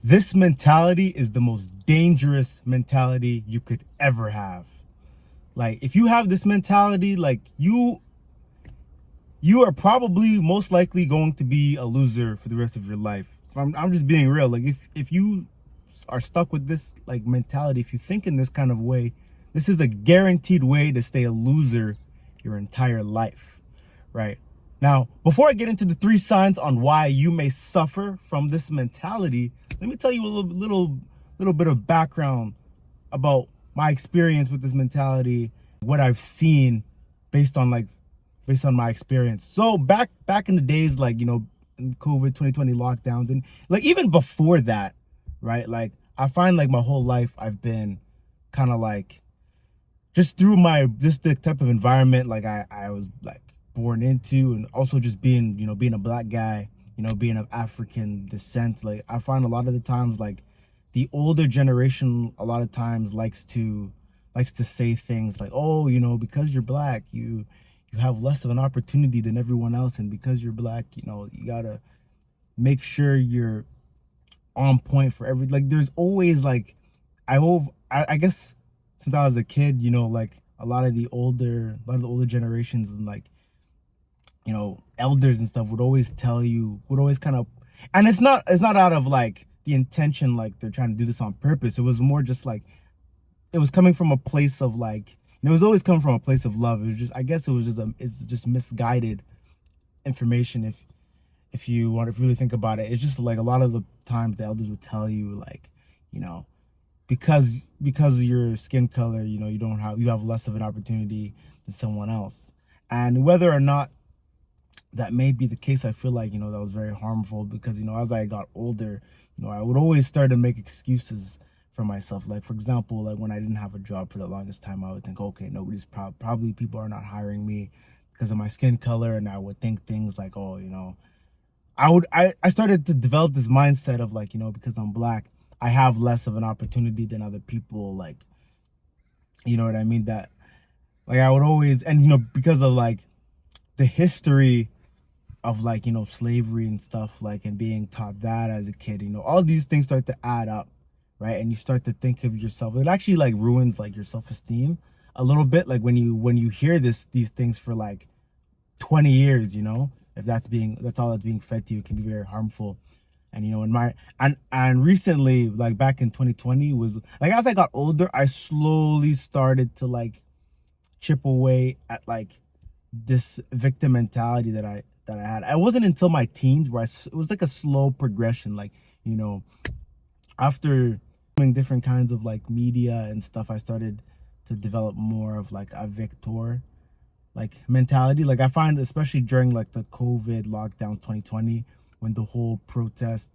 This mentality is the most dangerous mentality you could ever have. Like, if you have this mentality, like, you are probably most likely going to be a loser for the rest of your life. I'm just being real. Like, if you are stuck with this like mentality, if you think in this kind of way, this is a guaranteed way to stay a loser your entire life, right? Now, before I get into the 3 signs on why you may suffer from this mentality, let me tell you a little bit of background about my experience with this mentality, what I've seen based on my experience. So back in the days, like, in COVID 2020 lockdowns, and like even before that, right? Like, I find like my whole life I've been kind of like, just through just the type of environment like I was like born into, and also just being, being a black guy, being of African descent. Like, I find a lot of the times, like, the older generation a lot of times likes to say things like, oh, because you're black, you have less of an opportunity than everyone else, and because you're black, you gotta make sure you're on point for like, there's always like, I guess since I was a kid, like, a lot of the older generations, and like, elders and stuff would always kind of, and it's not out of like the intention, like they're trying to do this on purpose. It was more just like, it was coming from a place of like, it was always coming from a place of love. It was just, I guess it's just misguided information. If you want to really think about it, it's just like, a lot of the times the elders would tell you, like, you know because of your skin color, you have less of an opportunity than someone else. And whether or not that may be the case, I feel like, that was very harmful, because, as I got older, I would always start to make excuses for myself. Like, for example, like when I didn't have a job for the longest time, I would think, okay, nobody's probably people are not hiring me because of my skin color. And I would think things like, oh, I started to develop this mindset of like, because I'm black, I have less of an opportunity than other people. Like, you know what I mean? That, like, I would always, and because of like the history of like, slavery and stuff, like, and being taught that as a kid, all these things start to add up, right? And you start to think of yourself, it actually like ruins like your self-esteem a little bit, like when you hear these things for like 20 years, if that's all that's being fed to you, it can be very harmful. And in my and recently, like back in 2020, was like, as I got older, I slowly started to like chip away at like this victim mentality that I had. It wasn't until my teens where it was like a slow progression. Like, you know, after doing different kinds of like media and stuff, I started to develop more of like a victor like mentality. Like, I find, especially during like the COVID lockdowns 2020, when the whole protest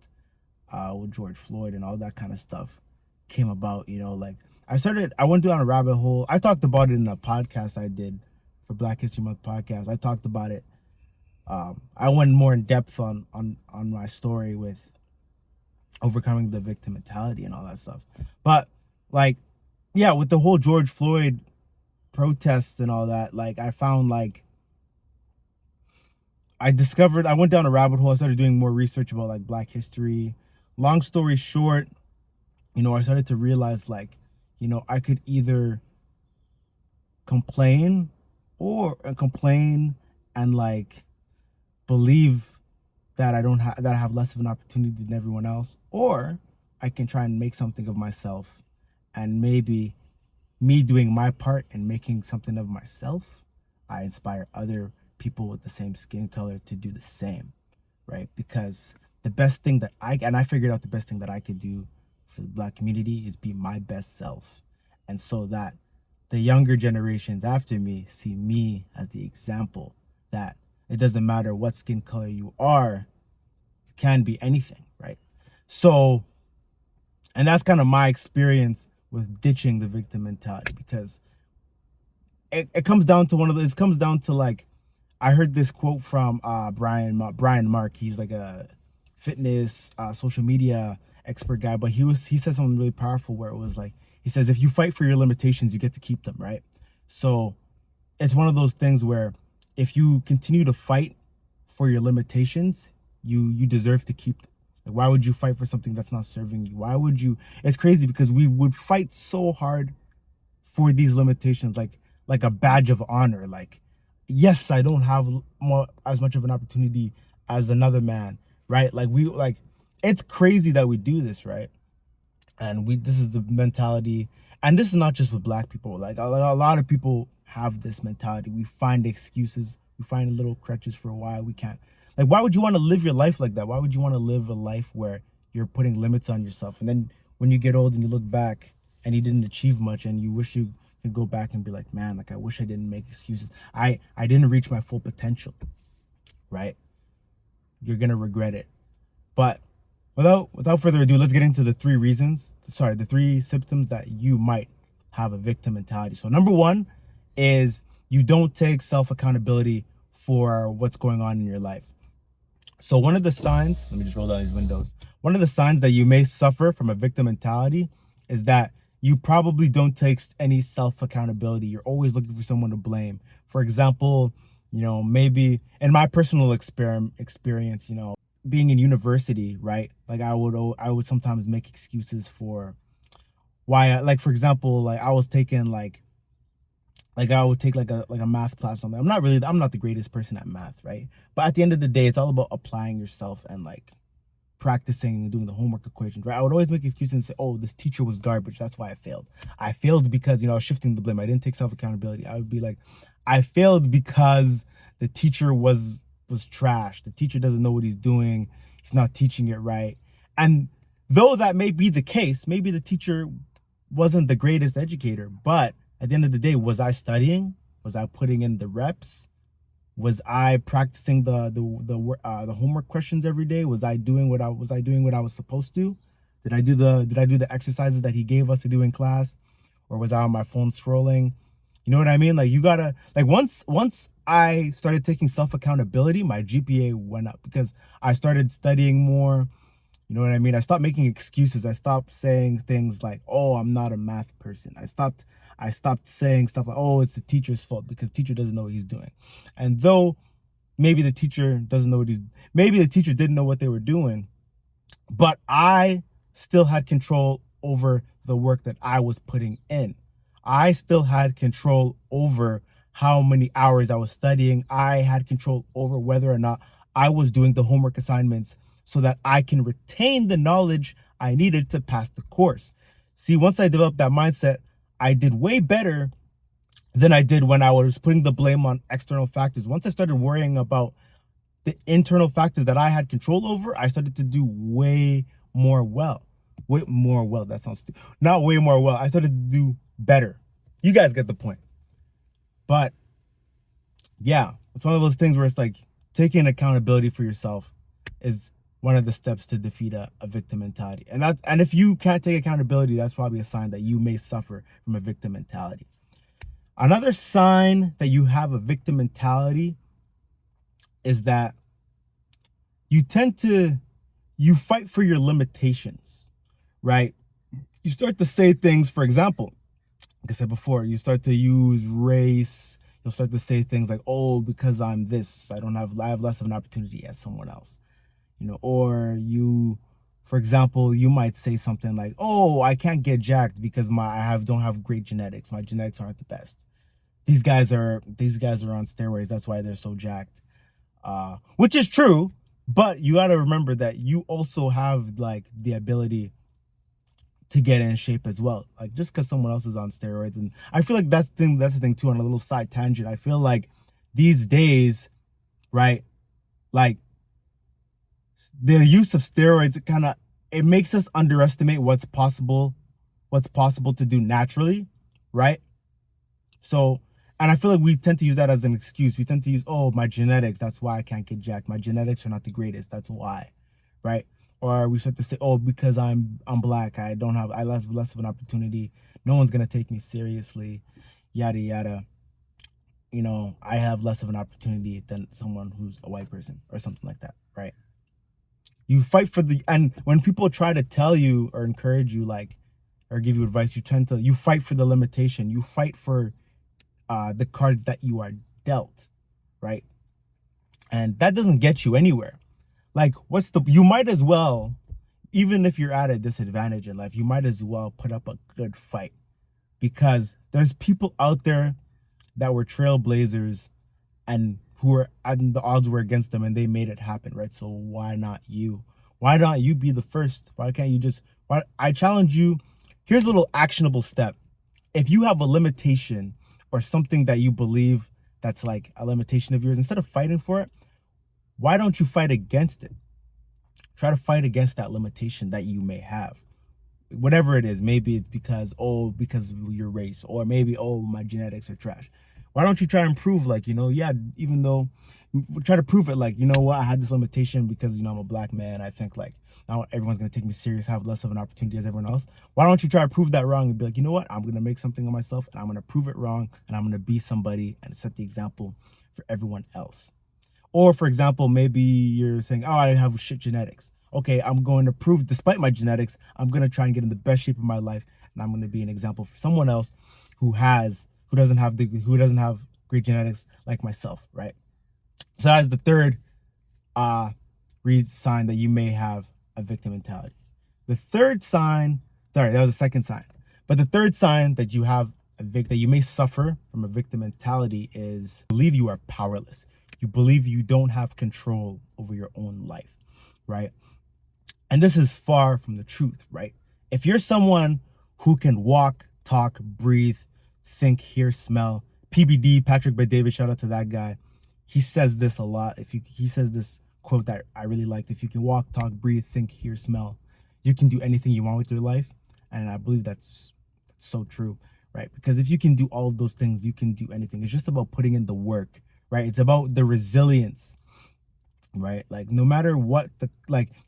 with George Floyd and all that kind of stuff came about, like, I went down a rabbit hole. I talked about it in a podcast I did for Black History Month podcast. I talked about it. I went more in depth on my story with overcoming the victim mentality and all that stuff. But like, yeah, with the whole George Floyd protests and all that, like, I found like, I went down a rabbit hole. I started doing more research about like Black history. Long story short, I started to realize like, I could either complain complain and like believe that I have less of an opportunity than everyone else, or I can try and make something of myself, and maybe me doing my part and making something of myself, I inspire other people with the same skin color to do the same, right? Because the best thing that I figured out the best thing that I could do for the Black community is be my best self. And so that the younger generations after me see me as the example that it doesn't matter what skin color you are, you can be anything, right? So, and that's kind of my experience with ditching the victim mentality, because it comes down to it comes down to like, I heard this quote from Brian Mark. He's like a fitness social media expert guy, but he said something really powerful, where it was like, he says, if you fight for your limitations, you get to keep them, right? So it's one of those things where, if you continue to fight for your limitations, you deserve to keep them. Like, why would you fight for something that's not serving you? Why would you? It's crazy because we would fight so hard for these limitations, like a badge of honor. Like, yes, I don't have as much of an opportunity as another man, right? Like it's crazy that we do this, right? And this is the mentality, and this is not just with black people. Like a lot of people have this mentality. We find excuses, we find little crutches for why we can't. Like, why would you want to live your life like that? Why would you want to live a life where you're putting limits on yourself, and then when you get old and you look back and you didn't achieve much, and you wish you could go back and be like, man, like I wish I didn't make excuses. I didn't reach my full potential, right? You're gonna regret it. But without further ado, let's get into the the three symptoms that you might have a victim mentality. So number one is you don't take self-accountability for what's going on in your life. So one of the signs, let me just roll down these windows. One of the signs that you may suffer from a victim mentality is that you probably don't take any self-accountability. You're always looking for someone to blame. For example, maybe in my personal experience, being in university, right? Like I would sometimes make excuses for why, like for example, like I was taking like I would take like a math class or something. I'm not the greatest person at math, right? But at the end of the day, it's all about applying yourself and like practicing and doing the homework equations, right? I would always make excuses and say, oh, this teacher was garbage, that's why I failed. I failed because I was shifting the blame. I didn't take self-accountability. I would be like, I failed because the teacher was trash. The teacher doesn't know what he's doing. He's not teaching it right. And though that may be the case, maybe the teacher wasn't the greatest educator, but at the end of the day, was I studying? Was I putting in the reps? Was I practicing the homework questions every day? Was I doing what I was supposed to? Did I do the exercises that he gave us to do in class, or was I on my phone scrolling? You know what I mean? Like, you gotta, like, once I started taking self-accountability, my GPA went up because I started studying more. You know what I mean? I stopped making excuses. I stopped saying things like, oh, I'm not a math person. I stopped saying stuff like, oh, it's the teacher's fault because teacher doesn't know what he's doing. And though maybe the teacher doesn't know maybe the teacher didn't know what they were doing, but I still had control over the work that I was putting in. I still had control over how many hours I was studying. I had control over whether or not I was doing the homework assignments so that I can retain the knowledge I needed to pass the course. See, once I developed that mindset, I did way better than I did when I was putting the blame on external factors. Once I started worrying about the internal factors that I had control over, I started to do way more well. Way more well. That sounds stupid. Not way more well. I started to do better. You guys get the point. But yeah, it's one of those things where it's like taking accountability for yourself is one of the steps to defeat a victim mentality. And if you can't take accountability, that's probably a sign that you may suffer from a victim mentality. Another sign that you have a victim mentality is that you fight for your limitations, right? You start to say things, for example, like I said before, you start to use race. You'll start to say things like, oh, because I'm this, I have less of an opportunity as someone else. Or for example, you might say something like, oh, I can't get jacked because don't have great genetics. My genetics aren't the best. These guys are on steroids. That's why they're so jacked. Which is true, but you got to remember that you also have like the ability to get in shape as well. Like, just because someone else is on steroids. And I feel like that's the thing too, on a little side tangent. I feel like these days, right, like, the use of steroids, it makes us underestimate what's possible to do naturally, right? So, and I feel like we tend to use that as an excuse. We tend to use, oh, my genetics, that's why I can't get jacked. My genetics are not the greatest, that's why, right? Or we start to say, oh, because I'm black, I have less of an opportunity. No one's gonna take me seriously, yada yada. I have less of an opportunity than someone who's a white person or something like that, right? You fight and when people try to tell you or encourage you, like, or give you advice, you fight for the limitation. You fight for the cards that you are dealt, right? And that doesn't get you anywhere. Like, you might as well, even if you're at a disadvantage in life, you might as well put up a good fight, because there's people out there that were trailblazers and and the odds were against them and they made it happen, right? So why not you? Why not you be the first? Why can't you just, I challenge you. Here's a little actionable step. If you have a limitation or something that you believe that's like a limitation of yours, instead of fighting for it, why don't you fight against it? Try to fight against that limitation that you may have. Whatever it is, maybe it's because of your race, or maybe, my genetics are trash. Why don't you try and prove, like, yeah, even though, try to prove it, like, what, I had this limitation because, I'm a black man. I think, like, now everyone's going to take me serious, have less of an opportunity as everyone else. Why don't you try to prove that wrong and be like, you know what, I'm going to make something of myself and I'm going to prove it wrong and I'm going to be somebody and set the example for everyone else. Or, for example, maybe you're saying, I have shit genetics. Okay, I'm going to prove, despite my genetics, I'm going to try and get in the best shape of my life, and I'm going to be an example for someone else who doesn't have great genetics like myself, right? So that is the third sign that you may have a victim mentality. The third sign, sorry, that was the second sign. But the third sign that you have that you may suffer from a victim mentality is believe you are powerless. You believe you don't have control over your own life, right? And this is far from the truth, right? If you're someone who can walk, talk, breathe, think, hear, smell, PBD, Patrick Bet-David, shout out to that guy. He says this a lot. He says this quote that I really liked. If you can walk, talk, breathe, think, hear, smell, you can do anything you want with your life. And I believe that's so true, right? Because if you can do all of those things, you can do anything. It's just about putting in the work, right? It's about the resilience, right? Like, no matter what,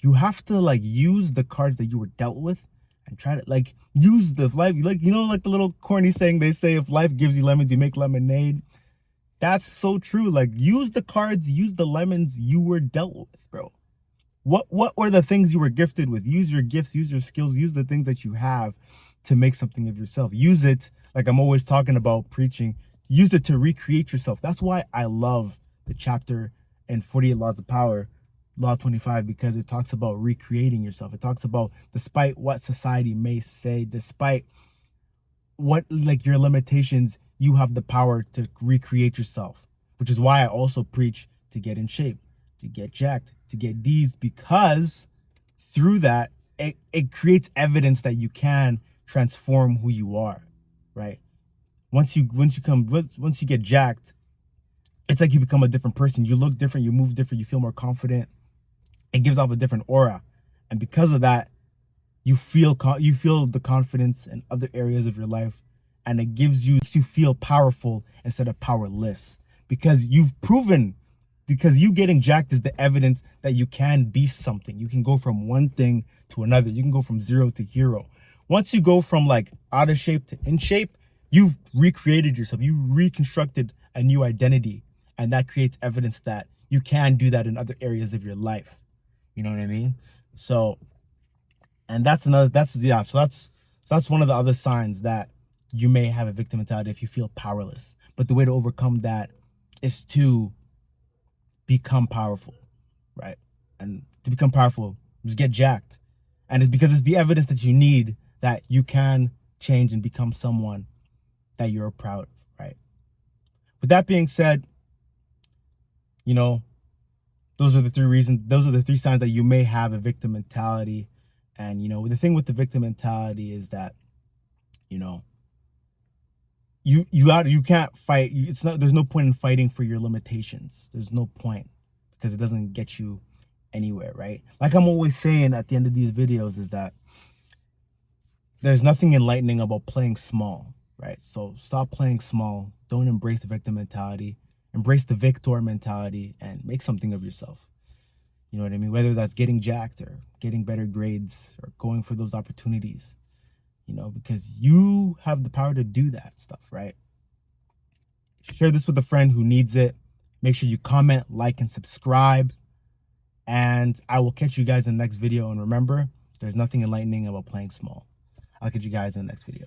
you have to, like, use the cards that you were dealt with and try to, like, use the life, like, like the little corny saying they say, if life gives you lemons, you make lemonade. That's so true. Like, use the cards, use the lemons you were dealt with, bro. What were the things you were gifted with? Use your gifts, use your skills, use the things that you have to make something of yourself. Use it, like I'm always talking about preaching, use it to recreate yourself. That's why I love the chapter in 48 Laws of Power, Law 25, because it talks about recreating yourself. It talks about, despite what society may say, despite what, like, your limitations, you have the power to recreate yourself, which is why I also preach to get in shape, to get jacked, to get D's, because through that, it creates evidence that you can transform who you are, right? Once you get jacked, it's like you become a different person. You look different, you move different, you feel more confident. It gives off a different aura. And because of that, you feel the confidence in other areas of your life, and it makes you feel powerful instead of powerless, because you getting jacked is the evidence that you can be something. You can go from one thing to another. You can go from 0 to hero. Once you go from, like, out of shape to in shape, you've recreated yourself. You reconstructed a new identity, and that creates evidence that you can do that in other areas of your life. You know what I mean? So, and that's one of the other signs that you may have a victim mentality, if you feel powerless. But the way to overcome that is to become powerful, right? And to become powerful, just get jacked. And it's because it's the evidence that you need that you can change and become someone that you're proud of, right? With that being said, those are the three signs that you may have a victim mentality. And, the thing with the victim mentality is that, you can't fight. There's no point in fighting for your limitations. There's no point, because it doesn't get you anywhere, right? Like I'm always saying at the end of these videos, is that there's nothing enlightening about playing small, right? So stop playing small. Don't embrace the victim mentality. Embrace the victor mentality and make something of yourself. You know what I mean? Whether that's getting jacked or getting better grades or going for those opportunities, because you have the power to do that stuff, right? Share this with a friend who needs it. Make sure you comment, like, and subscribe. And I will catch you guys in the next video. And remember, there's nothing enlightening about playing small. I'll catch you guys in the next video.